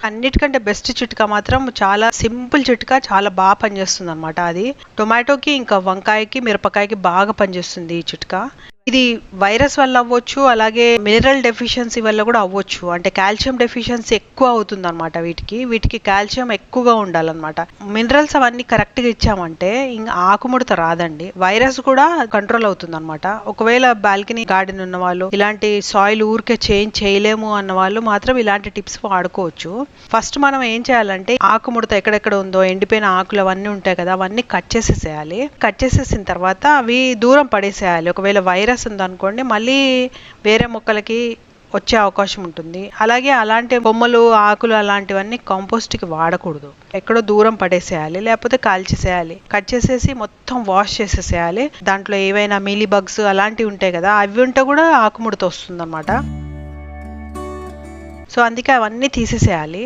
అన్నిటికంటే బెస్ట్ చిట్కా మాత్రం చాలా సింపుల్ చిట్కా, చాలా బాగా పనిచేస్తుంది అనమాట. అది టొమాటోకి ఇంకా వంకాయకి మిరపకాయకి బాగా పనిచేస్తుంది ఈ చిట్కా. ఇది వైరస్ వల్ల అవ్వచ్చు, అలాగే మినరల్ డెఫిషియన్సీ వల్ల కూడా అవ్వచ్చు. అంటే కాల్షియం డెఫిషియన్సీ ఎక్కువ అవుతుంది అనమాట. వీటికి కాల్షియం ఎక్కువగా ఉండాలన్నమాట. మినరల్స్ అవన్నీ కరెక్ట్ గా ఇచ్చామంటే ఇంకా ఆకుముడత రాదండి. వైరస్ కూడా కంట్రోల్ అవుతుంది అనమాట. ఒకవేళ బాల్కనీ గార్డెన్ ఉన్న వాళ్ళు, ఇలాంటి సాయిల్ ఊరికే చేంజ్ చేయలేము అన్న వాళ్ళు మాత్రం ఇలాంటి టిప్స్ వాడుకోవచ్చు. ఫస్ట్ మనం ఏం చేయాలంటే ఆకుముడత ఎక్కడెక్కడ ఉందో, ఎండిపోయిన ఆకులు అవన్నీ ఉంటాయి కదా, అవన్నీ కట్ చేసేసేయాలి. కట్ చేసేసిన తర్వాత అవి దూరం పడేసేయాలి. ఒకవేళ వైరస్ ఉందనుకోండి మళ్ళీ వేరే మొక్కలకి వచ్చే అవకాశం ఉంటుంది. అలాగే అలాంటి కొమ్మలు, ఆకులు అలాంటివన్నీ కంపోస్ట్ కి వాడకూడదు. ఎక్కడో దూరం పడేసేయాలి, లేకపోతే కాల్చేసేయాలి. కట్ చేసేసి మొత్తం వాష్ చేసేసేయాలి. దాంట్లో ఏవైనా మీలీ బగ్స్ అలాంటివి ఉంటాయి కదా, అవి ఉంటే కూడా ఆకుముడత వస్తుంది అనమాట. సో అందుకే అవన్నీ తీసేసేయాలి.